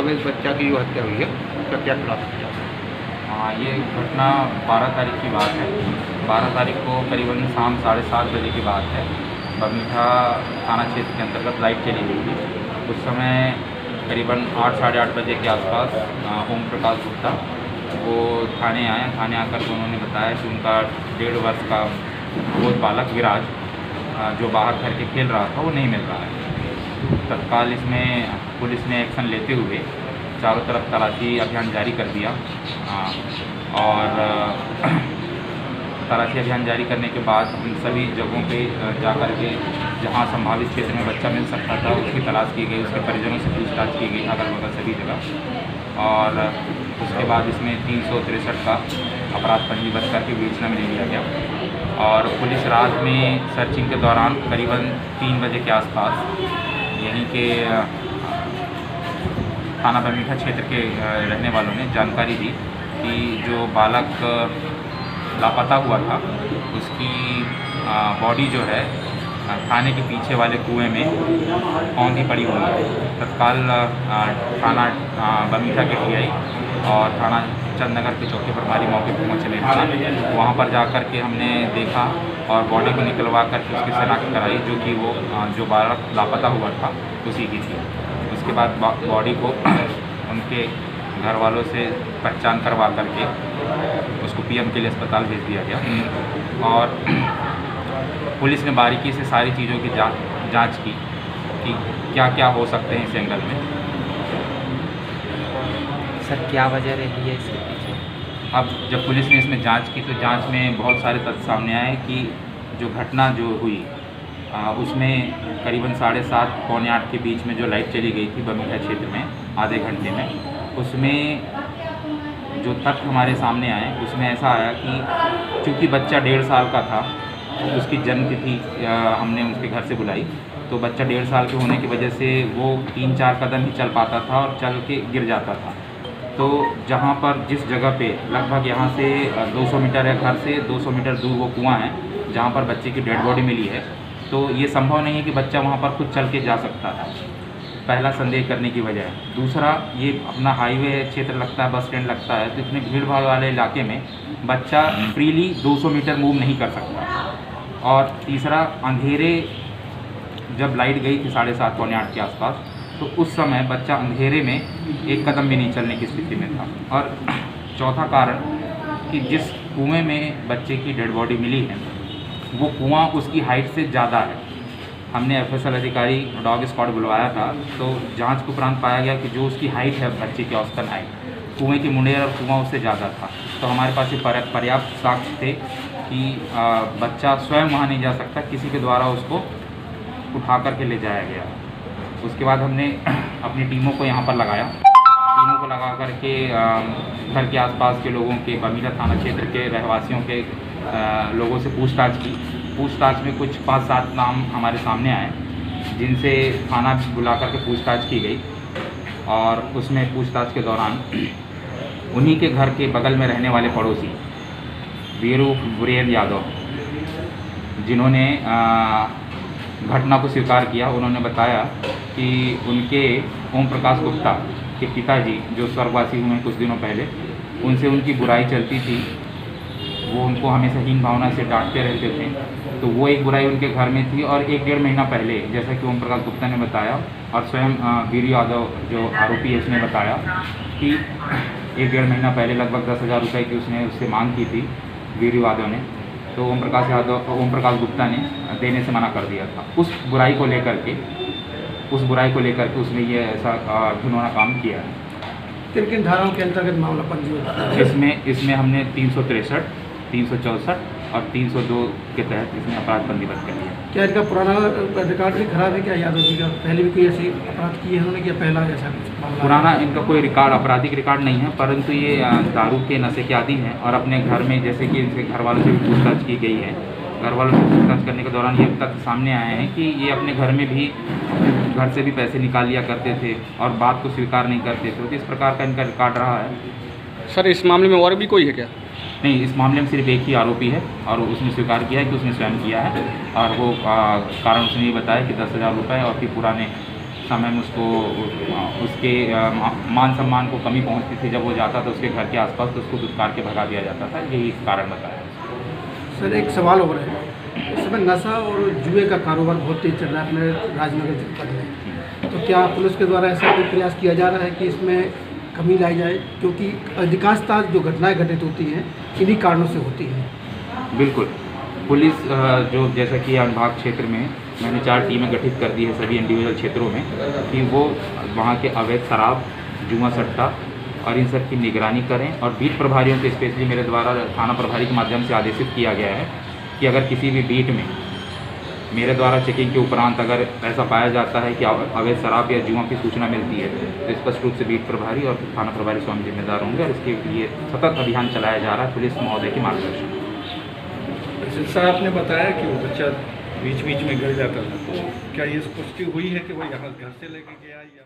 इस बच्चा की जो हत्या हुई है उसका क्या खुलासा किया? हाँ, ये घटना 12 तारीख की बात है। 12 तारीख को करीबन शाम 7:30 बजे की बात है। बरमीठा थाना क्षेत्र के अंतर्गत लाइट चली गई थी। उस समय करीबन 8 साढ़े 8 बजे के आसपास ओम प्रकाश गुप्ता वो थाने आए। थाने आकर के उन्होंने बताया कि उनका 1.5 वर्ष का गोद बालक विराज जो बाहर घर के खेल रहा था वो नहीं मिल रहा है। तत्काल इसमें पुलिस ने एक्शन लेते हुए चारों तरफ तलाशी अभियान जारी कर दिया और तलाशी अभियान जारी करने के बाद हम सभी जगहों पे जाकर के जहां संभावित क्षेत्र में बच्चा मिल सकता था उसकी तलाश की गई, उसके परिजनों से पूछताछ की गई अगल बगल सभी जगह। और उसके बाद इसमें 363 का अपराध पंजीबद्ध करके विवेचना में ले लिया गया। और पुलिस रात में सर्चिंग के दौरान करीबन 3 बजे के आसपास यहीं के थाना बरमीठा क्षेत्र के रहने वालों ने जानकारी दी कि जो बालक लापता हुआ था उसकी बॉडी जो है थाने के पीछे वाले कुएं में औंधी पड़ी हुई है। तत्काल थाना बरमीठा के टीआई और थाना चंदनगर के चौकी प्रभारी मौके पर पहुँचे। वहाँ पर जाकर के हमने देखा और बॉडी को निकलवा करके उसकी शनाख्त कराई जो कि वो जो बालक लापता हुआ था उसी की थी। उसके बाद बॉडी को उनके घर वालों से पहचान करवा करके उसको पीएम के लिए अस्पताल भेज दिया गया। और पुलिस ने बारीकी से सारी चीज़ों की जांच की कि क्या क्या हो सकते हैं इस एंगल में। सर क्या वजह रही है इसके पीछे? अब जब पुलिस ने इसमें जांच की तो जांच में बहुत सारे तथ्य सामने आए कि जो घटना जो हुई उसमें करीबन 7:30 पौने 8 के बीच में जो लाइट चली गई थी बरमीठा क्षेत्र में आधे घंटे में, उसमें जो तथ्य हमारे सामने आए उसमें ऐसा आया कि चूँकि बच्चा 1.5 साल का था, उसकी जन्म तिथि हमने उसके घर से बुलाई तो बच्चा 1.5 साल के होने की वजह से वो 3-4 कदम ही चल पाता था और चल के गिर जाता था। तो जहाँ पर जिस जगह पे लगभग यहाँ से 200 मीटर है, घर से 200 मीटर दूर वो कुआं है जहाँ पर बच्चे की डेड बॉडी मिली है, तो ये संभव नहीं है कि बच्चा वहाँ पर खुद चल के जा सकता था। पहला संदेह करने की वजह है। दूसरा, ये अपना हाईवे क्षेत्र लगता है, बस स्टैंड लगता है, तो इतने भीड़ भाड़ वाले इलाके में बच्चा फ्रीली 200 मीटर मूव नहीं कर सकता। और तीसरा, अंधेरे जब लाइट गई थी 7:30 पौने 8 के आसपास, तो उस समय बच्चा अंधेरे में एक कदम भी नहीं चलने की स्थिति में था। और चौथा कारण कि जिस कुएं में बच्चे की डेड बॉडी मिली है वो कुआं उसकी हाइट से ज़्यादा है। हमने एफएसएल अधिकारी डॉग स्क्वाड बुलवाया था तो जांच के उपरांत पाया गया कि जो उसकी हाइट है बच्चे की औसतन हाइट कुएं की मुंडेर और कुआं उससे ज़्यादा था। तो हमारे पास ये पर्याप्त साक्ष्य थे कि बच्चा स्वयं वहाँ नहीं जा सकता, किसी के द्वारा उसको उठा करके ले जाया गया। उसके बाद हमने अपनी टीमों को यहाँ पर लगाया। टीमों को लगा करके घर के आसपास के लोगों के, बरमीठा थाना क्षेत्र के रहवासियों के लोगों से पूछताछ की। पूछताछ में कुछ 5-7 नाम हमारे सामने आए जिनसे थाना बुला करके पूछताछ की गई। और उसमें पूछताछ के दौरान उन्हीं के घर के बगल में रहने वाले पड़ोसी वीरू वीरेंद्र यादव, जिन्होंने घटना को स्वीकार किया, उन्होंने बताया कि उनके ओम प्रकाश गुप्ता के पिताजी जो स्वर्गवासी हुए कुछ दिनों पहले, उनसे उनकी बुराई चलती थी। वो उनको हमेशा हीन भावना से डांटते रहते थे। तो वो एक बुराई उनके घर में थी। और 1-1.5 महीना पहले, जैसा कि ओम प्रकाश गुप्ता ने बताया और स्वयं वीरू यादव जो आरोपी है उसने बताया कि 1-1.5 महीना पहले लगभग 10,000 रुपये की उसने उससे मांग की थी वीरू यादव ने। तो ओम प्रकाश गुप्ता ने देने से मना कर दिया था। उस बुराई को लेकर के उसने ये ऐसा घिनौना काम किया है। किन धाराओं के अंतर्गत मामला पंजीबद्ध? इसमें हमने 363, 364 और 302 के तहत इसमें अपराध पंजीबद्ध कर लिया। क्या इनका पुराना रिकॉर्ड भी खराब है क्या यादव जी का? पहले भी कोई ऐसे अपराध किए हैं उन्होंने, क्या पहला ऐसा कुछ मामला? पुराना इनका कोई रिकॉर्ड, आपराधिक रिकॉर्ड नहीं है, परंतु ये दारू के नशे के आदी हैं। और अपने घर में, जैसे कि इनके घर वालों से भी पूछताछ की गई है, घर वालों से पूछताछ करने के दौरान ये तथ्य सामने आए हैं कि ये अपने घर में भी घर से भी पैसे निकाल लिया करते थे और बात को स्वीकार नहीं करते थे। तो इस प्रकार का इनका रिकॉर्ड रहा है। सर, इस मामले में और भी कोई है क्या? नहीं, इस मामले में सिर्फ एक ही आरोपी है और उसने स्वीकार किया है कि उसने स्वयं किया है। और वो कारण उसने ये बताया कि 10,000 रुपये और फिर पुराने समय में उसको उसके मान सम्मान को कमी पहुंचती थी। जब वो जाता था उसके घर के आसपास तो उसको दुत्कार के भगा दिया जाता था। यही कारण बताया। सर एक सवाल और है, इस समय नशा और जुए का कारोबार बहुत तेज चल रहा है अपने राजनगर जनपद में, तो क्या पुलिस के द्वारा ऐसा कोई प्रयास किया जा रहा है कि इसमें कमी लाई जाए, क्योंकि अधिकांशतः जो घटनाएं घटित होती हैं इन्हीं कारणों से होती हैं? बिल्कुल, पुलिस जो जैसा कि अनुभाग क्षेत्र में मैंने 4 टीमें गठित कर दी है सभी इंडिविजुअल क्षेत्रों में कि वो वहाँ के अवैध शराब, जुआ सट्टा और इन सब की निगरानी करें। और बीट प्रभारियों को स्पेशली मेरे द्वारा थाना प्रभारी के माध्यम से आदेशित किया गया है कि अगर किसी भी बीट में मेरे द्वारा चेकिंग के उपरांत अगर ऐसा पाया जाता है कि अवैध शराब या जुआ की सूचना मिलती है तो स्पष्ट रूप से बीट प्रभारी और थाना प्रभारी स्वयं जिम्मेदार होंगे और इसके लिए सतत अभियान चलाया जा रहा है पुलिस महोदय के मार्गदर्शन में। सर आपने बताया कि वो बच्चा बीच बीच में गिर जाता था, तो क्या ये पुष्टि हुई है कि वो यहाँ घर से लेके गया या